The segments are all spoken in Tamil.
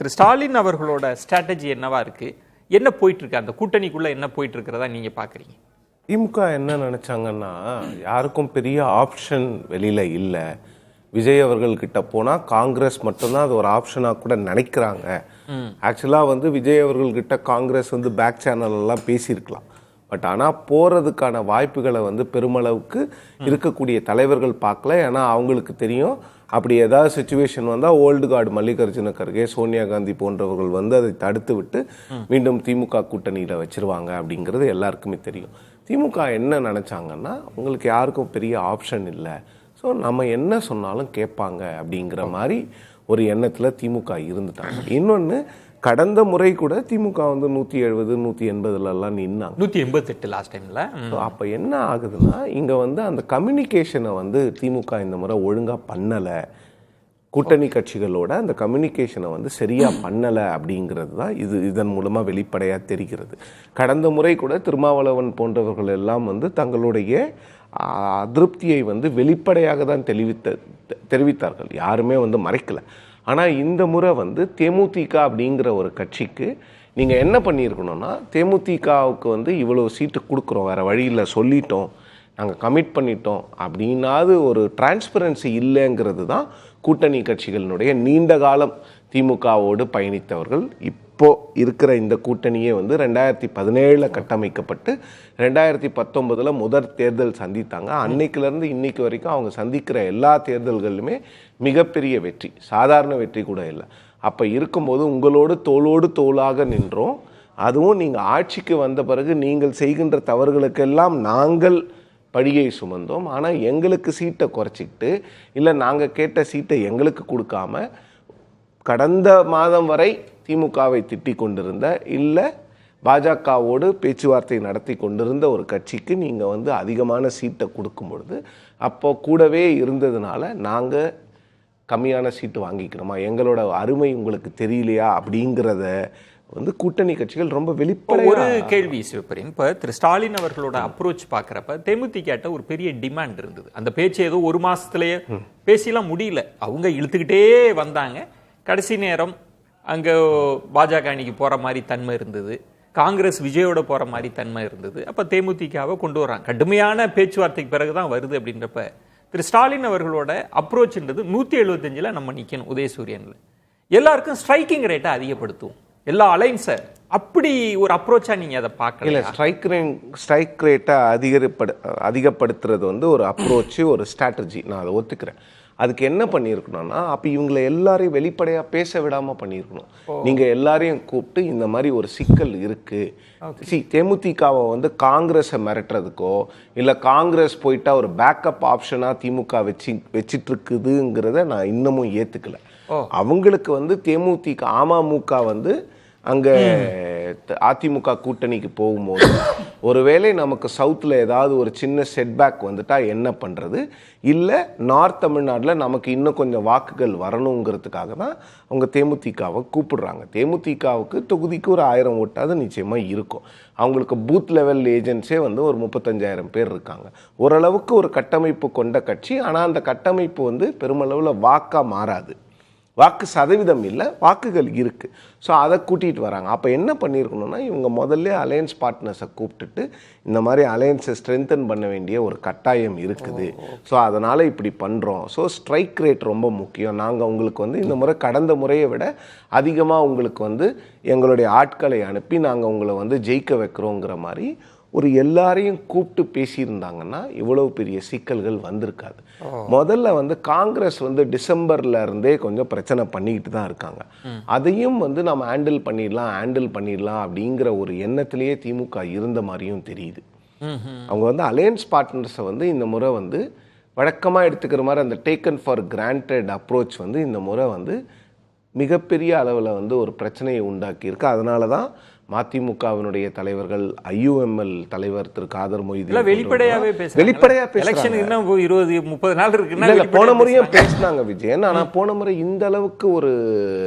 திரு ஸ்டாலின் அவர்களோட ஸ்ட்ராட்டஜி என்னவா இருக்கு, என்ன போயிட்டு இருக்கு, அந்த கூட்டணிக்குள்ள என்ன போயிட்டு இருக்கிறதா நீங்க பாக்குறீங்க? திமுக என்ன நினைச்சாங்கன்னா, யாருக்கும் பெரிய ஆப்ஷன் வெளியில இல்லை, விஜய் அவர்கள் கிட்ட போனா காங்கிரஸ் மட்டும்தான் அது ஒரு ஆப்ஷனா கூட நினைக்கிறாங்க. ஆக்சுவலா விஜய் அவர்கள் கிட்ட காங்கிரஸ் பேக் சேனல் எல்லாம் பேசியிருக்கலாம். பட் ஆனால் போறதுக்கான வாய்ப்புகளை பெருமளவுக்கு இருக்கக்கூடிய தலைவர்கள் பார்க்கல. ஏன்னா அவங்களுக்கு தெரியும், அப்படி ஏதாவது சுச்சுவேஷன் வந்தால் ஓல்டு கார்டு மல்லிகார்ஜுன கர்கே, சோனியா காந்தி போன்றவர்கள் அதை தடுத்து விட்டு மீண்டும் திமுக கூட்டணியில் வச்சிருவாங்க அப்படிங்கிறது எல்லாருக்குமே தெரியும். திமுக என்ன நினச்சாங்கன்னா, உங்களுக்கு யாருக்கும் பெரிய ஆப்ஷன் இல்லை, ஸோ நம்ம என்ன சொன்னாலும் கேட்பாங்க அப்படிங்கிற மாதிரி ஒரு எண்ணத்தில் திமுக இருந்துட்டாங்க. இன்னொன்று, கடந்த முறை கூட திமுக 170 180 நின்னாங்க. 188 லாஸ்ட் டைம்ல. அப்போ என்ன ஆகுதுன்னா, இங்கே அந்த கம்யூனிகேஷனை திமுக இந்த முறை ஒழுங்காக பண்ணலை, கூட்டணி கட்சிகளோட அந்த கம்யூனிகேஷனை சரியாக பண்ணலை அப்படிங்கிறது தான் இதன் மூலமாக வெளிப்படையாக தெரிகிறது. கடந்த முறை கூட திருமாவளவன் போன்றவர்கள் எல்லாம் தங்களுடைய அதிருப்தியை வெளிப்படையாக தான் தெரிவித்தார்கள், யாருமே மறைக்கலை. ஆனால் இந்த முறை தேமுதிக அப்படிங்கிற ஒரு கட்சிக்கு நீங்கள் என்ன பண்ணியிருக்கணும்னா, தேமுதிகவுக்கு இவ்வளோ சீட்டு கொடுக்குறோம், வேறு வழியில் சொல்லிட்டோம், நாங்கள் கமிட் பண்ணிட்டோம் அப்படின்னாது ஒரு டிரான்ஸ்பரன்சி இல்லைங்கிறது தான் கூட்டணி கட்சிகளினுடைய நீண்ட காலம் திமுகவோடு பயணித்தவர்கள். இப்போ இருக்கிற இந்த கூட்டணியே 2017 கட்டமைக்கப்பட்டு 2019 முதல் தேர்தல் சந்தித்தாங்க. அன்னைக்குலேருந்து இன்னைக்கு வரைக்கும் அவங்க சந்திக்கிற எல்லா தேர்தல்களிலுமே மிகப்பெரிய வெற்றி, சாதாரண வெற்றி கூட இல்லை. அப்போ இருக்கும்போது உங்களோடு தோளோடு தோளாக நின்றோம். அதுவும் நீங்கள் ஆட்சிக்கு வந்த பிறகு நீங்கள் செய்கின்ற தவறுகளுக்கெல்லாம் நாங்கள் படியை சுமந்தோம். ஆனால் எங்களுக்கு சீட்டை குறைச்சிக்கிட்டு, இல்லை நாங்கள் கேட்ட சீட்டை எங்களுக்கு கொடுக்காம, கடந்த மாதம் வரை திமுகவை திட்டிக் கொண்டிருந்த, இல்லை பாஜகவோடு பேச்சுவார்த்தை நடத்தி கொண்டிருந்த ஒரு கட்சிக்கு நீங்கள் அதிகமான சீட்டை கொடுக்கும் பொழுது, அப்போ கூடவே இருந்ததுனால நாங்கள் கம்மியான சீட்டு வாங்கிக்கிறோமா, எங்களோட அருமை உங்களுக்கு தெரியலையா அப்படிங்கிறத கூட்டணி கட்சிகள் ரொம்ப வெளிப்படையா. ஒரு கேள்வி சிவபிரியன், இப்போ திரு ஸ்டாலின் அவர்களோட அப்ரோச் பார்க்குறப்ப தேமுதிக ஒரு பெரிய டிமாண்ட் இருந்தது. அந்த பேச்சு ஏதோ ஒரு மாசத்துலயே பேசிலாம் முடியல, அவங்க இழுத்துக்கிட்டே வந்தாங்க. கடைசி நேரம் அங்கே பாஜக அணிக்கு போற மாதிரி தன்மை இருந்தது, காங்கிரஸ் விஜயோட போற மாதிரி தன்மை இருந்தது. அப்போ தேமுதிகவை கொண்டு வராங்க, கடுமையான பேச்சுவார்த்தைக்கு பிறகுதான் வருது. அப்படின்றப்ப திரு ஸ்டாலின் அவர்களோட அப்ரோச்ன்றது 175 நம்ம நிற்கணும் உதயசூரியன்ல, எல்லாருக்கும் ஸ்ட்ரைக்கிங் ரேட்டை அதிகப்படுத்துவோம், எல்லா அலைன்ஸை, அப்படி ஒரு அப்ரோச்சா நீங்க அதை பார்க்கல? இல்லை, ஸ்ட்ரைக் ரேட்டை அதிகப்படுத்துறது ஒரு அப்ரோச்சு, ஒரு ஸ்ட்ராட்டஜி, நான் அதை ஒத்துக்கிறேன். அதுக்கு என்ன பண்ணியிருக்கணும்னா, அப்போ இவங்களை எல்லாரையும் வெளிப்படையாக பேச விடாமல் பண்ணியிருக்கணும். நீங்கள் எல்லாரையும் கூப்பிட்டு இந்த மாதிரி ஒரு சிக்கல் இருக்குது, தேமுதிகவை காங்கிரஸை மிரட்டுறதுக்கோ, இல்லை காங்கிரஸ் போயிட்டா ஒரு பேக்கப் ஆப்ஷனாக திமுக வச்சிட்டு இருக்குதுங்கிறத நான் இன்னமும் ஏற்றுக்கல. அவங்களுக்கு தேமுதிக அமமுக அங்கே அதிமுக கூட்டணிக்கு போகும்போது ஒருவேளை நமக்கு சவுத்தில் ஏதாவது ஒரு சின்ன செட்பேக் வந்துட்டா என்ன பண்ணுறது, இல்லை நார்த் தமிழ்நாட்டில் நமக்கு இன்னும் கொஞ்சம் வாக்குகள் வரணுங்கிறதுக்காக தான் அவங்க தேமுதிகவை கூப்பிடுறாங்க. தேமுதிகவுக்கு தொகுதிக்கு ஒரு 1000 ஓட்டாவது நிச்சயமாக இருக்கும். அவங்களுக்கு பூத் லெவல் ஏஜென்ட்ஸே ஒரு 35,000 பேர் இருக்காங்க. ஓரளவுக்கு ஒரு கட்டமைப்பு கொண்ட கட்சி. ஆனால் அந்த கட்டமைப்பு பெருமளவில் வாக்காக மாறாது, வாக்கு சதவீதம் இல்லை, வாக்குகள் இருக்குது. ஸோ அதை கூட்டிகிட்டு வராங்க. அப்போ என்ன பண்ணியிருக்கணும்னா, இவங்க முதல்ல அலையன்ஸ் பார்ட்னர்ஸை கூப்பிட்டுட்டு இந்த மாதிரி அலையன்ஸை ஸ்ட்ரென்தன் பண்ண வேண்டிய ஒரு கட்டாயம் இருக்குது. ஸோ அதனால் இப்படி பண்ணுறோம். ஸோ ஸ்ட்ரைக் ரேட் ரொம்ப முக்கியம். நாங்கள் உங்களுக்கு இந்த முறை கடந்த முறையை விட அதிகமாக உங்களுக்கு எங்களுடைய ஆட்களை அனுப்பி நாங்கள் உங்களை ஜெயிக்க வைக்கிறோங்கிற மாதிரி ஒரு எல்லாரையும் கூப்பிட்டு பேசியிருந்தாங்கன்னா இவ்வளவு பெரிய சிக்கல்கள் வந்திருக்காது. முதல்ல காங்கிரஸ் டிசம்பர்ல இருந்தே கொஞ்சம் பிரச்சனை பண்ணிக்கிட்டு தான் இருக்காங்க. அதையும் நம்ம ஹேண்டில் பண்ணிடலாம் அப்படிங்கிற ஒரு எண்ணத்திலேயே திமுக இருந்த மாதிரியும் தெரியுது. அவங்க அலையன்ஸ் பார்ட்னர்ஸை இந்த முறை வழக்கமாக எடுத்துக்கிற மாதிரி அந்த டேக்கன் ஃபார் கிராண்டட் அப்ரோச் இந்த முறை மிகப்பெரிய அளவில் ஒரு பிரச்சனையை உண்டாக்கியிருக்கு. அதனால தான் மதிமுகவினுடைய தலைவர்கள், ஐயுஎம்எல் தலைவர் திரு காதர் மொய்தீன் வெளிப்படையா பேசுறாங்க. இன்னும் 20-30 நாள் இருக்கு. போன முறையும் பேசினாங்க விஜயன். ஆனா போன முறை இந்த அளவுக்கு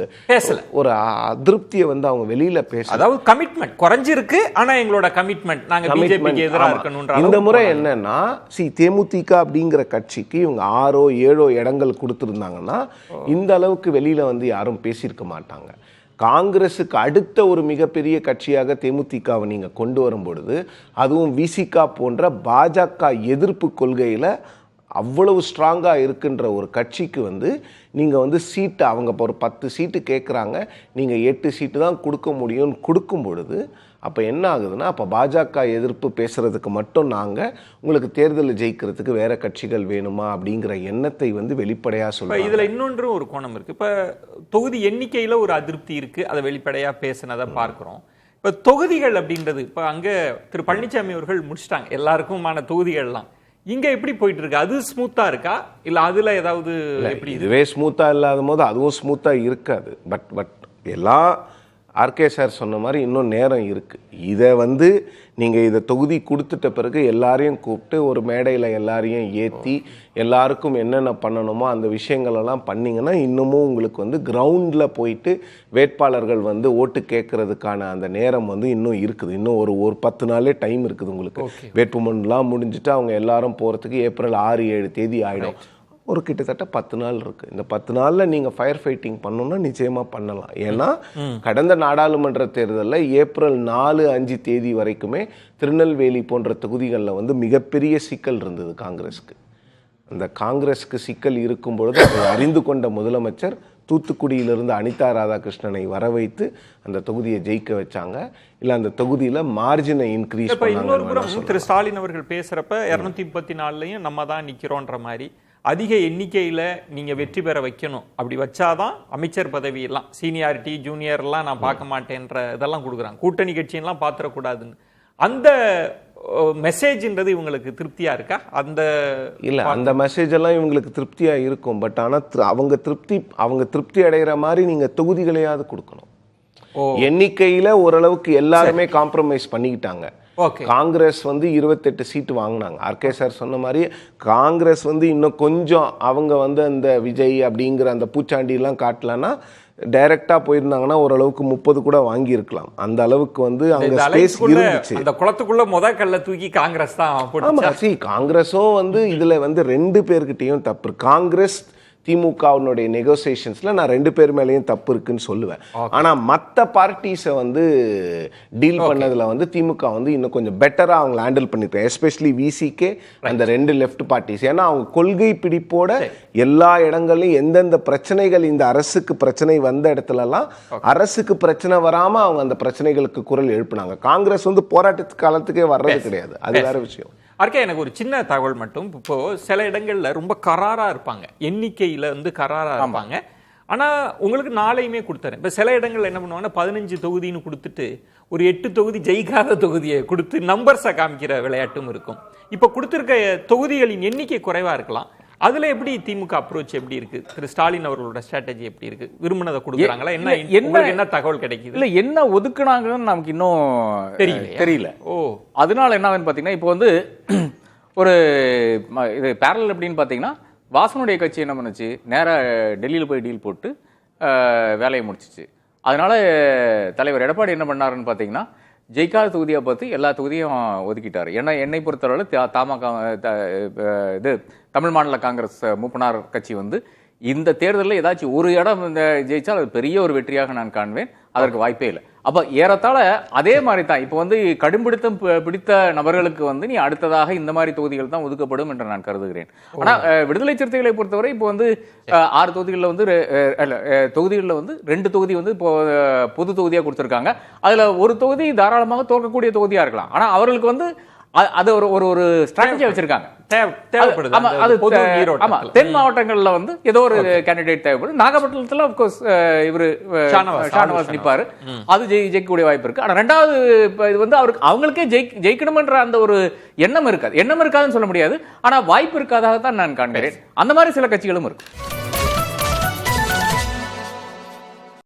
ஒரு அதிருப்தியை அவங்க வெளியில பேச, அதாவது கமிட்மெண்ட் குறைஞ்சிருக்கு. ஆனா எங்களோட கமிட்மெண்ட் நாங்க பிஜேபிக்கு எதிராக இருக்கணும்ன்ற. இந்த முறை என்னன்னா, தேமுதிக அப்படிங்கிற கட்சிக்கு இவங்க 6-7 இடங்கள் கொடுத்திருந்தாங்கன்னா இந்த அளவுக்கு வெளியில யாரும் பேசியிருக்க மாட்டாங்க. காங்கிரஸுக்கு அடுத்த ஒரு மிகப்பெரிய கட்சியாக தேமுதிகவை நீங்கள் கொண்டு வரும் பொழுது, அதுவும் விசிகா போன்ற பாஜக எதிர்ப்பு கொள்கையில் அவ்வளவு ஸ்ட்ராங்காக இருக்கின்ற ஒரு கட்சிக்கு வந்து நீங்கள் வந்து சீட்டு அவங்க இப்போ ஒரு 10 சீட்டு கேட்குறாங்க, நீங்கள் 8 சீட்டு தான் கொடுக்க முடியும்னு கொடுக்கும் பொழுது அப்போ என்ன ஆகுதுன்னா, அப்போ பாஜக எதிர்ப்பு பேசுகிறதுக்கு மட்டும் நாங்கள் உங்களுக்கு தேர்தலில் ஜெயிக்கிறதுக்கு வேறு கட்சிகள் வேணுமா அப்படிங்கிற எண்ணத்தை வந்து வெளிப்படையாக சொல்லுவாங்க. இதில் இன்னொன்று ஒரு கோணம் இருக்குது. இப்போ தொகுதி எண்ணிக்கையில் ஒரு அதிருப்தி இருக்குது, அதை வெளிப்படையாக பேசினதை பார்க்குறோம். இப்போ தொகுதிகள் அப்படின்றது இப்போ அங்கே திரு பழனிசாமி அவர்கள் முடிச்சிட்டாங்க எல்லாருக்குமான தொகுதிகள்லாம். இங்க எப்படி போயிட்டு இருக்கு? அது ஸ்மூத்தா இருக்கா இல்ல அதுல ஏதாவது எப்படி? இதுவே ஸ்மூத்தா இல்லாத போது அதுவும் ஸ்மூத்தா இருக்காது. பட் எல்லா ஆர்கே சார் சொன்ன மாதிரி இன்னும் நேரம் இருக்கு. இதை வந்து நீங்க இதை தொகுதி கொடுத்துட்ட பிறகு எல்லாரையும் கூப்பிட்டு ஒரு மேடையில் எல்லாரையும் ஏற்றி எல்லாருக்கும் என்னென்ன பண்ணணுமோ அந்த விஷயங்களெல்லாம் பண்ணிங்கன்னா இன்னமும் உங்களுக்கு வந்து கிரவுண்டில் போயிட்டு வேட்பாளர்கள் வந்து ஓட்டு கேட்கறதுக்கான அந்த நேரம் வந்து இன்னும் இருக்குது. இன்னும் ஒரு 10 நாளே டைம் இருக்குது உங்களுக்கு. வேட்புமனுலாம் முடிஞ்சுட்டு அவங்க எல்லாரும் போகிறதுக்கு ஏப்ரல் 6-7 தேதி ஆகிடும். ஒரு கிட்டத்தட்ட 10 நாள் இருக்குது. இந்த 10 நாளில் நீங்கள் ஃபயர் ஃபைட்டிங் பண்ணணும்னா நிச்சயமாக பண்ணலாம். ஏன்னா கடந்த நாடாளுமன்ற தேர்தலில் ஏப்ரல் 4-5 தேதி வரைக்குமே திருநெல்வேலி போன்ற தொகுதிகளில் வந்து மிகப்பெரிய சிக்கல் இருந்தது காங்கிரஸுக்கு. அந்த காங்கிரஸுக்கு சிக்கல் இருக்கும் பொழுது அதை அறிந்து கொண்ட முதலமைச்சர் தூத்துக்குடியிலிருந்து அனிதா ராதாகிருஷ்ணனை வர வைத்து அந்த தொகுதியை ஜெயிக்க வச்சாங்க. இல்லை அந்த தொகுதியில் மார்ஜினை இன்க்ரீஸ் பண்ணாங்க. திரு ஸ்டாலின் அவர்கள் பேசுகிறப்ப 234லையும் நம்ம தான் நிற்கிறோன்ற மாதிரி அதிக எண்ணிக்கையில் நீங்கள் வெற்றி பெற வைக்கணும், அப்படி வச்சாதான் அமைச்சர் பதவியெல்லாம் சீனியாரிட்டி ஜூனியர்லாம் நான் பார்க்க மாட்டேன்ற இதெல்லாம் கொடுக்குறாங்க. கூட்டணி கட்சியெல்லாம் பார்த்துடக்கூடாதுன்னு அந்த மெசேஜ்ன்றது இவங்களுக்கு திருப்தியா இருக்கா? அந்த மெசேஜ் எல்லாம் இவங்களுக்கு திருப்தியா இருக்கும். பட் ஆனால் அவங்க திருப்தி அடைகிற மாதிரி நீங்க தொகுதிகளையாவது கொடுக்கணும். எண்ணிக்கையில ஓரளவுக்கு எல்லாருமே காம்ப்ரமைஸ் பண்ணிக்கிட்டாங்க. காங்கிரஸ் வந்து 28 சீட்டு வாங்கினாங்க. ஆர்கே சார் சொன்ன மாதிரி காங்கிரஸ் வந்து இன்னும் கொஞ்சம் அவங்க வந்து அந்த விஜய் அப்படிங்கிற அந்த பூச்சாண்டி எல்லாம் காட்டலன்னா டைரக்டா போயிருந்தாங்கன்னா ஓரளவுக்கு 30 கூட வாங்கி இருக்கலாம். அந்த அளவுக்கு வந்து அங்க ஸ்பேஸ் இருந்துச்சு. அந்த குளத்துக்குள்ள முத கல்ல தூக்கி காங்கிரஸ் தான் போட்டுச்சு. காங்கிரஸும் வந்து இதுல வந்து 2 பேர்கிட்டையும் தப்பு. காங்கிரஸ் திமுகவுடைய நெகோசியேஷன்ஸ்ல நான் 2 பேர் மேலேயும் தப்பு இருக்குன்னு சொல்லுவேன். ஆனா மற்ற பார்ட்டிஸை வந்து டீல் பண்ணதுல வந்து திமுக வந்து இன்னும் கொஞ்சம் பெட்டரா அவங்க ஹேண்டில் பண்ணிருக்காங்க. எஸ்பெஷலி விசிகே அந்த 2 லெஃப்ட் பார்ட்டிஸ். ஏன்னா அவங்க கொள்கை பிடிப்போட எல்லா இடங்கள்லையும் எந்தெந்த பிரச்சனைகள் இந்த அரசுக்கு பிரச்சனை வந்த இடத்துலலாம் அரசுக்கு பிரச்சனை வராம அவங்க அந்த பிரச்சனைகளுக்கு குரல் எழுப்பினாங்க. காங்கிரஸ் வந்து போராட்டத்து காலத்துக்கே வர்றது கிடையாது. அது வேற விஷயம். அர்க்கே, எனக்கு ஒரு சின்ன தகவல் மட்டும். இப்போ சில இடங்கள்ல ரொம்ப கராரா இருப்பாங்க, எண்ணிக்கையில வந்து கராரா இருப்பாங்க. ஆனா உங்களுக்கு நாளையுமே கொடுத்துறேன். இப்ப சில இடங்கள்ல என்ன பண்ணுவாங்கன்னா 15 தொகுதின்னு கொடுத்துட்டு ஒரு 8 தொகுதி ஜெயிக்காத தொகுதியை கொடுத்து நம்பர்ஸை காமிக்கிற விளையாட்டும் இருக்கும். இப்ப கொடுத்திருக்க தொகுதிகளின் எண்ணிக்கை குறைவா இருக்கலாம். அதுல எப்படி திமுக அப்ரோச் எப்படி இருக்கு? திரு ஸ்டாலின் அவர்களோட ஸ்ட்ராட்டஜி எப்படி இருக்கு? விரும்பினதை கொடுக்குறாங்களா? என்ன தகவல் கிடைக்குது? இல்ல என்ன ஒதுக்குனாங்கன்னு நமக்கு இன்னும் தெரியல. அதனால என்ன ஆகுதுன்னு பாத்தீங்கன்னா, இப்போ வந்து ஒரு இது பேரலல் எப்படின்னு பாத்தீங்கன்னா, வாசனுடைய கட்சி என்ன பண்ணுச்சு, நேரா டெல்லியில் போய் டீல் போட்டு வேலையை முடிச்சிச்சு. அதனால தலைவர் எடப்பாடி என்ன பண்ணாருன்னு பாத்தீங்கன்னா, ஜெயிக்காத தொகுதியை பார்த்து எல்லா தொகுதியும் ஒதுக்கிட்டாரு. ஏன்னா என்னை பொறுத்தளவில் தமாக இது தமிழ் மாநில காங்கிரஸ் மூப்பனார் கட்சி வந்து இந்த தேர்தலில் ஏதாச்சும் ஒரு இடம் ஜெயிச்சால் அது பெரிய ஒரு வெற்றியாக நான் காண்பேன். அதற்கு வாய்ப்பே இல்லை. அப்போ ஏறத்தாழ அதே மாதிரி தான் இப்போ வந்து கடும்பிடித்தம் பிடித்த நபர்களுக்கு வந்து நீ அடுத்ததாக இந்த மாதிரி தொகுதிகள் தான் ஒதுக்கப்படும் என்று நான் கருதுகிறேன். ஆனால் விடுதலை சிறுத்தைகளை பொறுத்தவரை இப்போ வந்து 6 தொகுதிகளில் வந்து தொகுதிகளில் வந்து 2 தொகுதி வந்து இப்போ பொது தொகுதியாக கொடுத்துருக்காங்க. அதில் ஒரு தொகுதி தாராளமாக தோற்கக்கூடிய தொகுதியாக இருக்கலாம். ஆனால் அவர்களுக்கு வந்து அது ஒரு ஸ்ட்ராட்டஜி வச்சிருக்காங்க. தென் மாவட்டங்கள்ல வந்து ஏதோ ஒரு கேண்டிடேட் தேவைப்படும். நாகப்பட்டினத்துல ஆஃப்கோர்ஸ் இவரு ஷானவாஸ் நிப்பாரு, அது ஜெயிக்கக்கூடிய வாய்ப்பு இருக்கு. ஆனா 2வது இது வந்து அவங்களுக்கே ஜெயிக்கணும்ன்ற அந்த ஒரு எண்ணம் இருக்காதுன்னு சொல்ல முடியாது. ஆனா வாய்ப்பு இருக்காதாக தான் நான் காண்கிறேன். அந்த மாதிரி சில கட்சிகளும் இருக்கு.